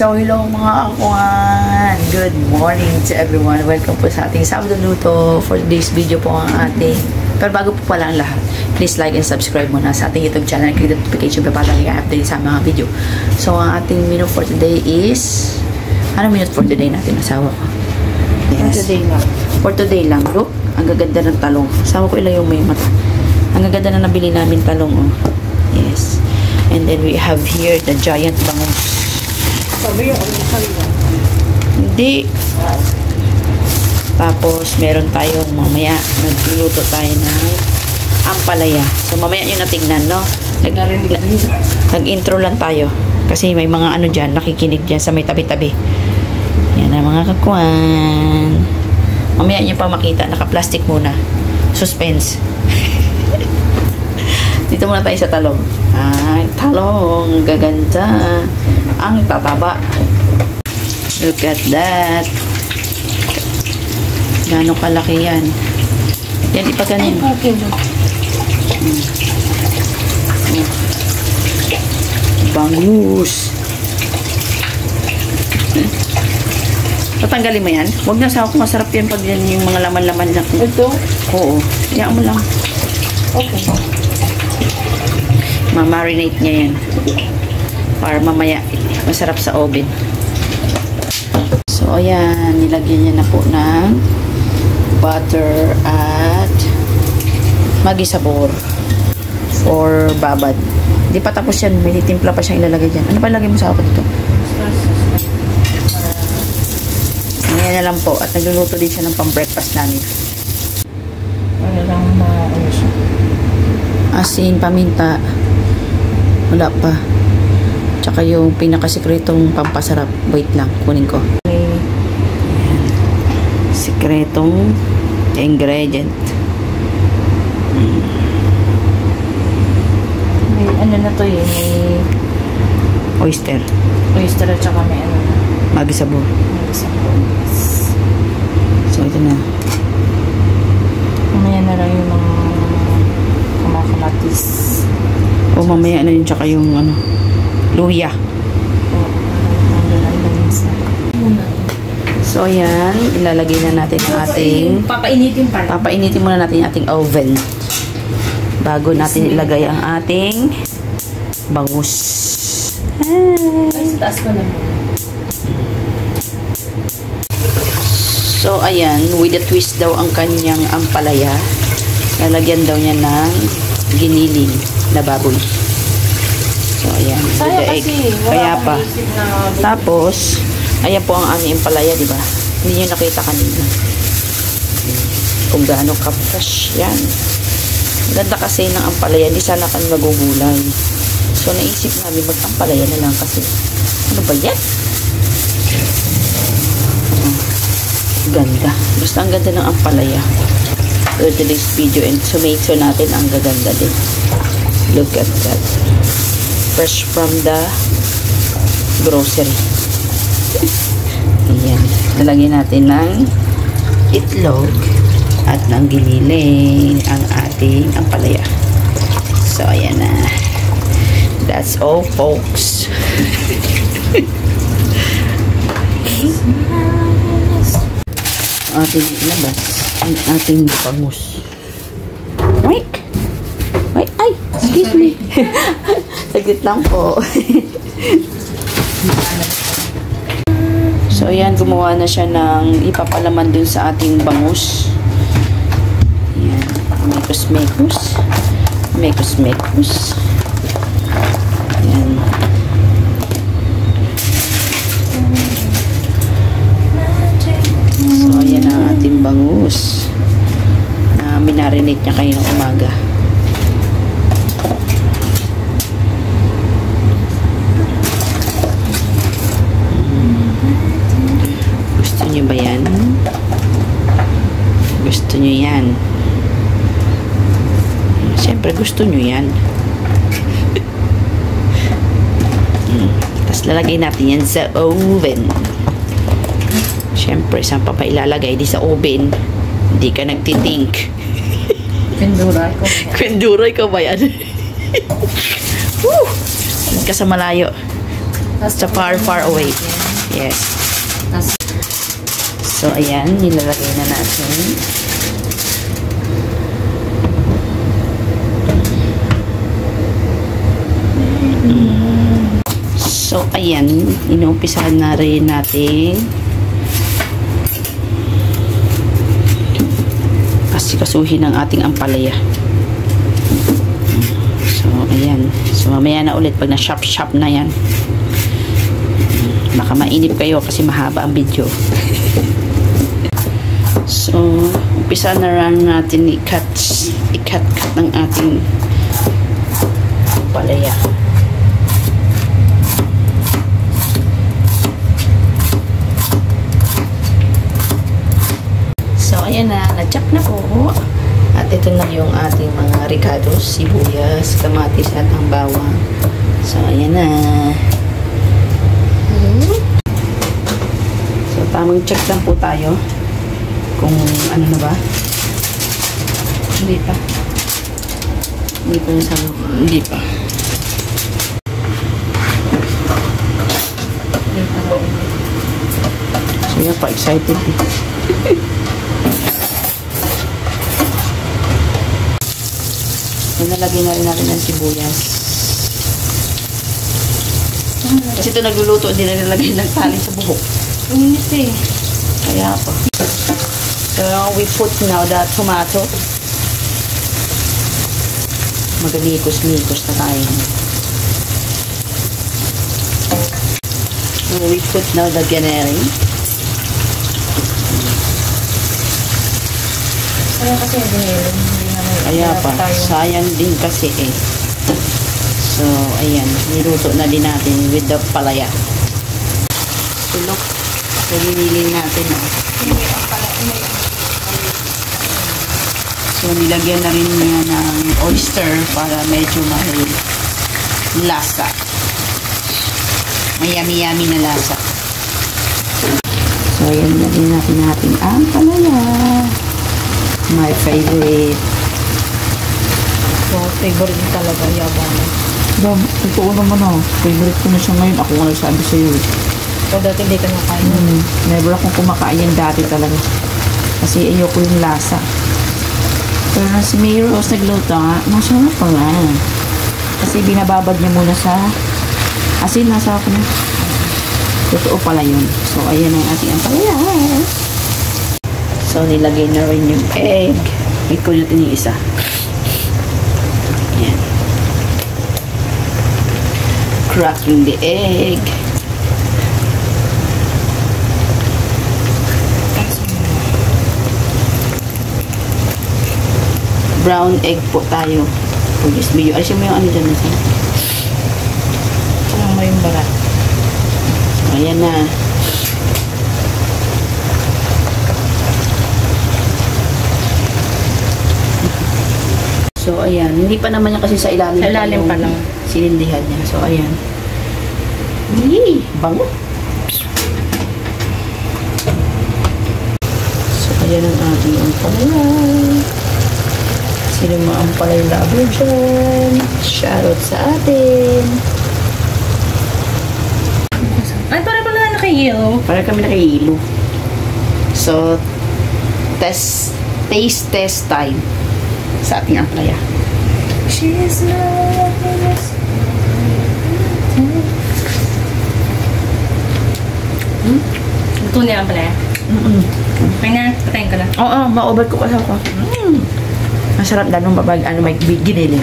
So, hello mga kakuan! Good morning to everyone. Welcome po sa ating Sabado Luto. For today's video po ang ating... Pero bago po pala ang lahat, please like and subscribe muna sa ating YouTube channel. Click the notification bell para lagi update sa mga video. So, ang ating menu for today is... Ano menu for today natin, asawa ko? Yes. For today lang. For today lang. Look, ang gaganda ng talong. Asawa ko ilang yung may mata. Ang gaganda na nabili namin talong, oh. Yes. And then we have here the giant bangus. Sabi yung almusal mo. Hindi. Tapos, meron tayong mamaya, nagluluto tayo ng ampalaya. So, mamaya nyo natignan, no? Nag-intro lang tayo. Kasi may mga ano dyan, nakikinig dyan sa may tabi-tabi. Yan ang mga kakuan. Mamaya nyo pa makita, naka-plastic muna. Suspense. Dito muna tayo sa talong. Ay, talong. Gaganda. Ang tataba. Look at that. Gano'ng kalaki yan. Yan, ipaganin. Bangus. Tatanggalin mo yan. Huwag na sa ako. Masarap yan pag yan yung mga laman-laman na. Ito? Oo. Yan mo lang. Okay. Ma-marinate niya yan. Para mamaya masarap sa oven. So, ayan. Nilagyan niya na po ng butter at Maggi sabor or babad. Hindi pa tapos yan. May timpla pa siyang ilalagay dyan. Ano pa ilagay mo sa ako dito? Ngayon na lang po. At nagluluto din siya ng pang-breakfast namin. Ano lang ano siya? Asin, paminta. Wala pa. Tsaka yung pinakasikretong pampasarap. Wait lang, kunin ko. Ayan. Sikretong ingredient. May ano na to yun? May Oyster. oyster at saka may ano na. Maggi sabor. May sabon. So, ito na. Mamaya na lang yung mga kamatis. O, mamaya na yun. Tsaka yung ano, luya. So, ayan. Ilalagay na natin ang ating... Papainitin pala. Papainitin muna natin yung ating oven. Bago natin ilagay ang ating bangus. Ay, taas ko na muna. So, ayan. With a twist daw ang kanyang ampalaya. Lalagyan daw niya ng giniling na baboy. So, ayan. Sayang kasi. Kaya pa. Tapos, ayan po ang aming ampalaya, di ba? Hindi nyo nakita kanina. Kung gaano ka-fresh yan. Ganda kasi ng ampalaya. Hindi sana kami magugulay. So, naisip namin mag-ampalaya na lang kasi ano ba yan? Ganda. Basta ang ganda ng ampalaya. For today's video and tomato natin ang gaganda din. Look at that. Fresh from the grocery. Ayan. Lalagyan natin ng itlog at ng giniling ang ating ampalaya. So, ayan na. That's all, folks. Ating ilabas ang ating bangus. Wait! Wait! Ay! Excuse me! Saglit lang po. So, ayan. Gumawa na siya ng ipapalaman dun sa ating bangus. Ayan. Mekos-mekos. Mekos-mekos. Ayan. So, ayan ang ating bangus na minarinate niya kayo ng umaga. Gusto niyo ba yan? Gusto niyo yan? Siyempre gusto niyo yan. Tapos lalagay natin yan sa oven. Siyempre, saan pa ilalagay? Di sa oven. Hindi ka nagtitink. Pinduray ko. Pinduray ko ba yan? Woo! Ka sa malayo. Sa far, far away. Yes. So, ayan. Nilalagay na natin. So, ayan. Inumpisahan na rin natin. Kasuhin ang ating ampalaya. So, ayan. So, mamaya na ulit pag na-shop-shop na yan. Baka mainip kayo kasi mahaba ang video. So, umpisa na rin natin i-cut ng ating ampalaya. So, ayan na. Na-chop na po. At ito na yung ating mga ricados, sibuyas, kamatis at ang bawang. So, ayan na. So, tamang check lang po tayo. Kung ano na ba. Hindi pa. Hindi pa yung sabi. Hindi pa. So, yan pa. Excited eh. Nalagay na rin natin ng sibuyas. Kasi ito nagluluto, hindi na nilagay ng tali sa buhok. Uminit eh. Kaya po. So, we put now the tomato. Magalikos-likos na tayo. So, we put now the ganeri. Kaya kasi dinilin. Kaya pa, sayang din kasi eh. So, ayan, niluto na din natin with the palaya. So, look, so linilin natin. So, nilagyan na rin niya ng oyster para medyo may lasa. May yummy-yummy na lasa. So, ayan na din natin ang palaya. My favorite. So, favorite din talaga, yabang. Totoo naman ako. Favorite ko na siya ngayon. Ako nga nagsabi sa'yo. So, dati hindi ka nakain. Never akong kumakain yan dati talaga. Kasi ayoko yung lasa. Pero na si May Rose nagluto nga, masarap pala. Kasi binababad niya muna sa asin. Nasa ako na. Totoo pala yun. So, ayan ang ating ampalaya. So, nilagay na rin yung egg. Wait ko natin yung isa. Ayan. Cracking the egg. Brown egg po tayo. For this video. Alisin mo yung ano dyan. Ano mo yung balat? Ayan na. So, ayan. Hindi pa naman yan kasi sa ilalim. Sa ilalim pa lang. Sinindihan niya. So, ayan. Yee! Bango. So, ayan ang ating ampalaya. Sino mga ampalaya lover dyan? Shoutout sa atin. Ay, para pala nakahilo. Para kami nakahilo. So, taste test time sa ating ampalaya. She's not Ito niya ang pala. Kaya na, patayin ka na. Oo, ma-over ko kasi ako. Masarap na nung babag, ano, may giniling.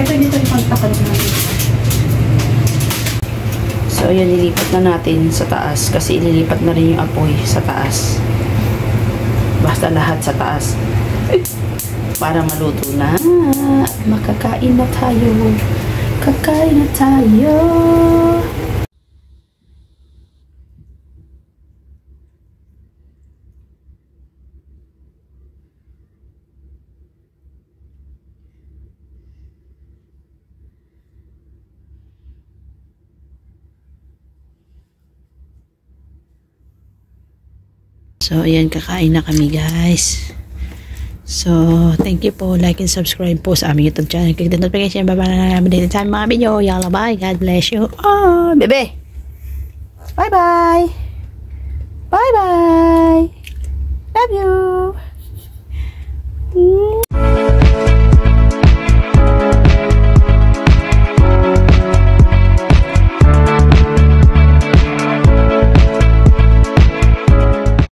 Ito dito yung pagtakal natin. So, yun, nilipat na natin sa taas kasi ililipat na rin yung apoy sa taas. Basta lahat sa taas. Para maluto na. Makakain na tayo. Kakain na tayo. So, ayan, kakain na kami, guys. So, thank you po. Like and subscribe po sa aming YouTube channel. Click the notification bell para na-update sa aming mga video. Yalla, bye. God bless you. Oh, bebe. Bye-bye. Bye-bye. Love you.